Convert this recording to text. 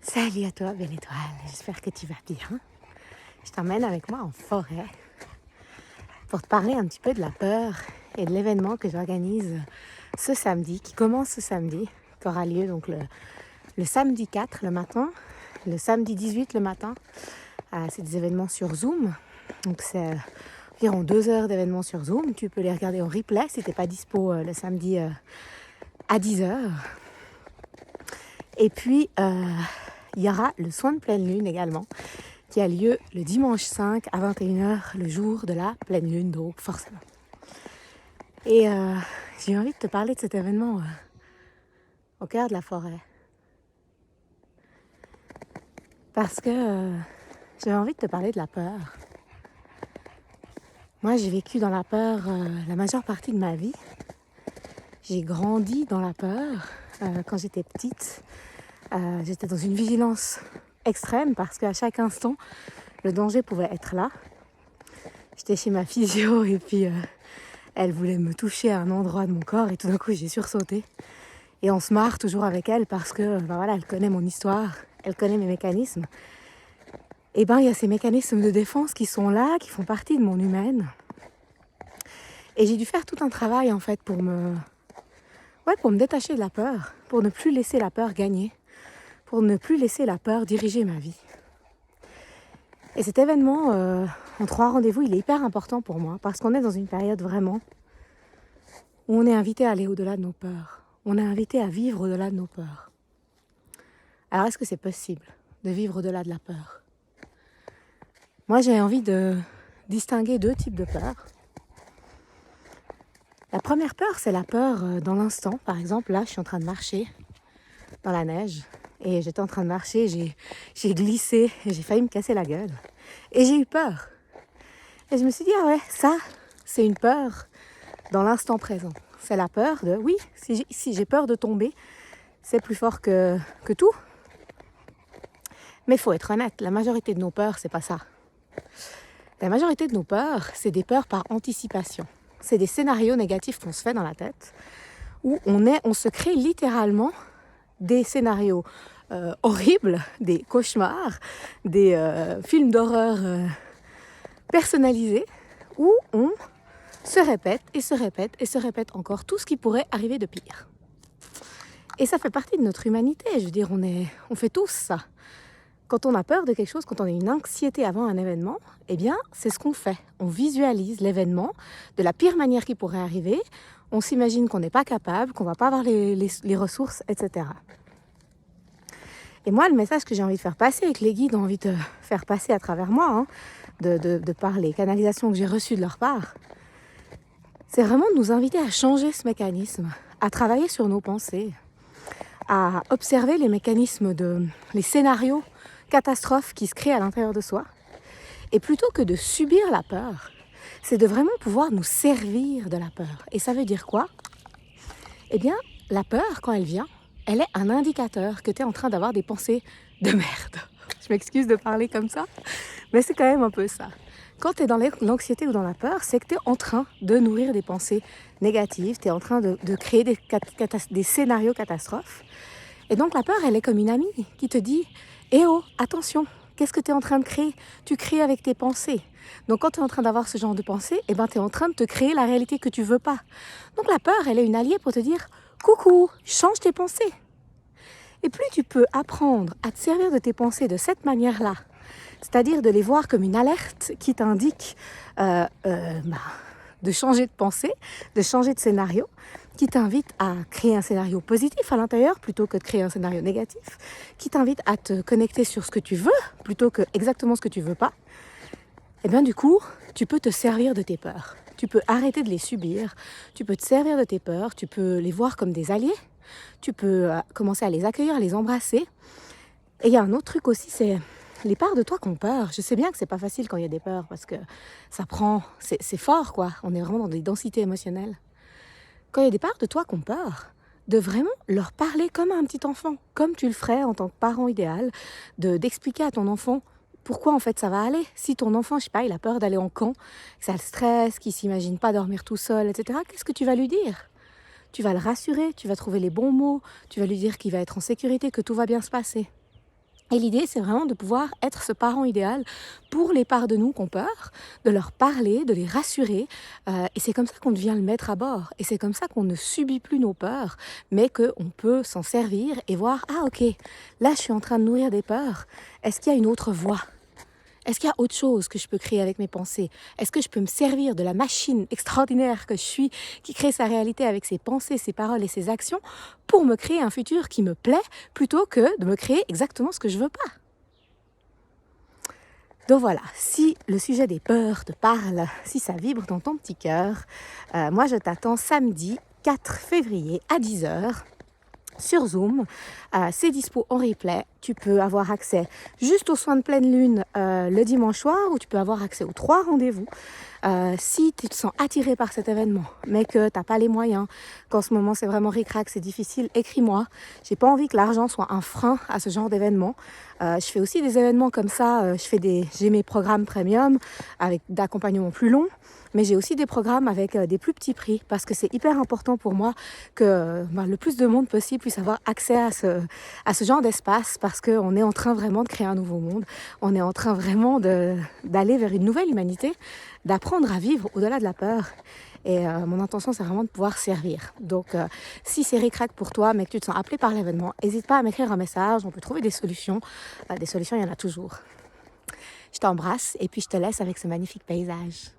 Salut à toi, belle étoile, j'espère que tu vas bien. Je t'emmène avec moi en forêt pour te parler un petit peu de la peur et de l'événement que j'organise ce samedi, qui commence ce samedi, qui aura lieu donc le samedi 4 le matin, le samedi 18 le matin. C'est des événements sur Zoom, donc c'est environ 2 heures d'événements sur Zoom. Tu peux les regarder en replay si tu n'es pas dispo le samedi à 10 heures. Et puis, il y aura le soin de pleine lune également, qui a lieu le dimanche 5 à 21h, le jour de la pleine lune, donc forcément. Et j'ai envie de te parler de cet événement au cœur de la forêt. Parce que j'avais envie de te parler de la peur. Moi, j'ai vécu dans la peur la majeure partie de ma vie. J'ai grandi dans la peur quand j'étais petite. J'étais dans une vigilance extrême parce qu'à chaque instant, le danger pouvait être là. J'étais chez ma physio et puis elle voulait me toucher à un endroit de mon corps et tout d'un coup j'ai sursauté. Et on se marre toujours avec elle parce que voilà, elle connaît mon histoire, elle connaît mes mécanismes. Et il y a ces mécanismes de défense qui sont là, qui font partie de mon humaine. Et j'ai dû faire tout un travail en fait pour me détacher de la peur, pour ne plus laisser la peur gagner, pour ne plus laisser la peur diriger ma vie. Et cet événement, en 3 rendez-vous, il est hyper important pour moi parce qu'on est dans une période vraiment où on est invité à aller au-delà de nos peurs. On est invité à vivre au-delà de nos peurs. Alors est-ce que c'est possible de vivre au-delà de la peur ? Moi, j'ai envie de distinguer 2 types de peurs. La première peur, c'est la peur dans l'instant. Par exemple, là, je suis en train de marcher dans la neige. Et j'étais en train de marcher, j'ai glissé, j'ai failli me casser la gueule. Et j'ai eu peur. Et je me suis dit, ah ouais, ça, c'est une peur dans l'instant présent. C'est la peur de, oui, si j'ai peur de tomber, c'est plus fort que tout. Mais il faut être honnête, la majorité de nos peurs, c'est pas ça. La majorité de nos peurs, c'est des peurs par anticipation. C'est des scénarios négatifs qu'on se fait dans la tête, où on se crée littéralement des scénarios horribles, des cauchemars, des films d'horreur personnalisés, où on se répète et se répète et se répète encore tout ce qui pourrait arriver de pire. Et ça fait partie de notre humanité, je veux dire, on fait tous ça. Quand on a peur de quelque chose, quand on a une anxiété avant un événement, eh bien, c'est ce qu'on fait. On visualise l'événement de la pire manière qui pourrait arriver, on s'imagine qu'on n'est pas capable, qu'on ne va pas avoir les ressources, etc. Et moi, le message que j'ai envie de faire passer et que les guides ont envie de faire passer à travers moi, de par les canalisations que j'ai reçues de leur part, c'est vraiment de nous inviter à changer ce mécanisme, à travailler sur nos pensées, à observer les mécanismes, les scénarios catastrophes qui se créent à l'intérieur de soi. Et plutôt que de subir la peur, c'est de vraiment pouvoir nous servir de la peur. Et ça veut dire quoi ? Eh bien, la peur, quand elle vient, elle est un indicateur que tu es en train d'avoir des pensées de merde. Je m'excuse de parler comme ça, mais c'est quand même un peu ça. Quand tu es dans l'anxiété ou dans la peur, c'est que tu es en train de nourrir des pensées négatives, tu es en train de créer des scénarios catastrophes. Et donc la peur, elle est comme une amie qui te dit « Eh oh, attention, qu'est-ce que tu es en train de créer ? Tu crées avec tes pensées. » Donc quand tu es en train d'avoir ce genre de pensée, tu es en train de te créer la réalité que tu veux pas. Donc la peur, elle est une alliée pour te dire « Coucou, change tes pensées. » Et plus tu peux apprendre à te servir de tes pensées de cette manière-là, c'est-à-dire de les voir comme une alerte qui t'indique de changer de pensée, de changer de scénario, qui t'invite à créer un scénario positif à l'intérieur plutôt que de créer un scénario négatif, qui t'invite à te connecter sur ce que tu veux plutôt que exactement ce que tu veux pas, et bien du coup, tu peux te servir de tes peurs. Tu peux arrêter de les subir, tu peux te servir de tes peurs, tu peux les voir comme des alliés, tu peux commencer à les accueillir, à les embrasser. Et il y a un autre truc aussi, c'est les parts de toi qui ont peur. Je sais bien que c'est pas facile quand il y a des peurs parce que c'est fort quoi, on est vraiment dans des densités émotionnelles. Quand il y a des parts de toi qui ont peur, de vraiment leur parler comme à un petit enfant, comme tu le ferais en tant que parent idéal, d'expliquer à ton enfant pourquoi en fait ça va aller. Si ton enfant, je sais pas, il a peur d'aller en camp, que ça le stresse, qu'il s'imagine pas dormir tout seul, etc., qu'est-ce que tu vas lui dire ? Tu vas le rassurer, tu vas trouver les bons mots, tu vas lui dire qu'il va être en sécurité, que tout va bien se passer. Et l'idée, c'est vraiment de pouvoir être ce parent idéal pour les parts de nous qui ont peur, de leur parler, de les rassurer. Et c'est comme ça qu'on devient le maître à bord. Et c'est comme ça qu'on ne subit plus nos peurs, mais qu'on peut s'en servir et voir, ah ok, là je suis en train de nourrir des peurs. Est-ce qu'il y a une autre voie ? Est-ce qu'il y a autre chose que je peux créer avec mes pensées ? Est-ce que je peux me servir de la machine extraordinaire que je suis, qui crée sa réalité avec ses pensées, ses paroles et ses actions, pour me créer un futur qui me plaît, plutôt que de me créer exactement ce que je veux pas ? Donc voilà, si le sujet des peurs te parle, si ça vibre dans ton petit cœur, moi je t'attends samedi 4 février à 10h sur Zoom. C'est dispo en replay. Tu peux avoir accès juste aux soins de pleine lune le dimanche soir, ou tu peux avoir accès aux 3 rendez-vous. Si tu te sens attiré par cet événement, mais que tu n'as pas les moyens, qu'en ce moment c'est vraiment ric-rac, c'est difficile, écris-moi. J'ai pas envie que l'argent soit un frein à ce genre d'événement. Je fais aussi des événements comme ça. J'ai mes programmes premium avec d'accompagnement plus long, mais j'ai aussi des programmes avec des plus petits prix, parce que c'est hyper important pour moi que le plus de monde possible puisse avoir accès à ce genre d'espace, parce qu'on est en train vraiment de créer un nouveau monde. On est en train vraiment d'aller vers une nouvelle humanité, d'apprendre à vivre au-delà de la peur. Et mon intention, c'est vraiment de pouvoir servir. Donc, si c'est ric-rac pour toi, mais que tu te sens appelé par l'événement, n'hésite pas à m'écrire un message. On peut trouver des solutions. Des solutions, il y en a toujours. Je t'embrasse et puis je te laisse avec ce magnifique paysage.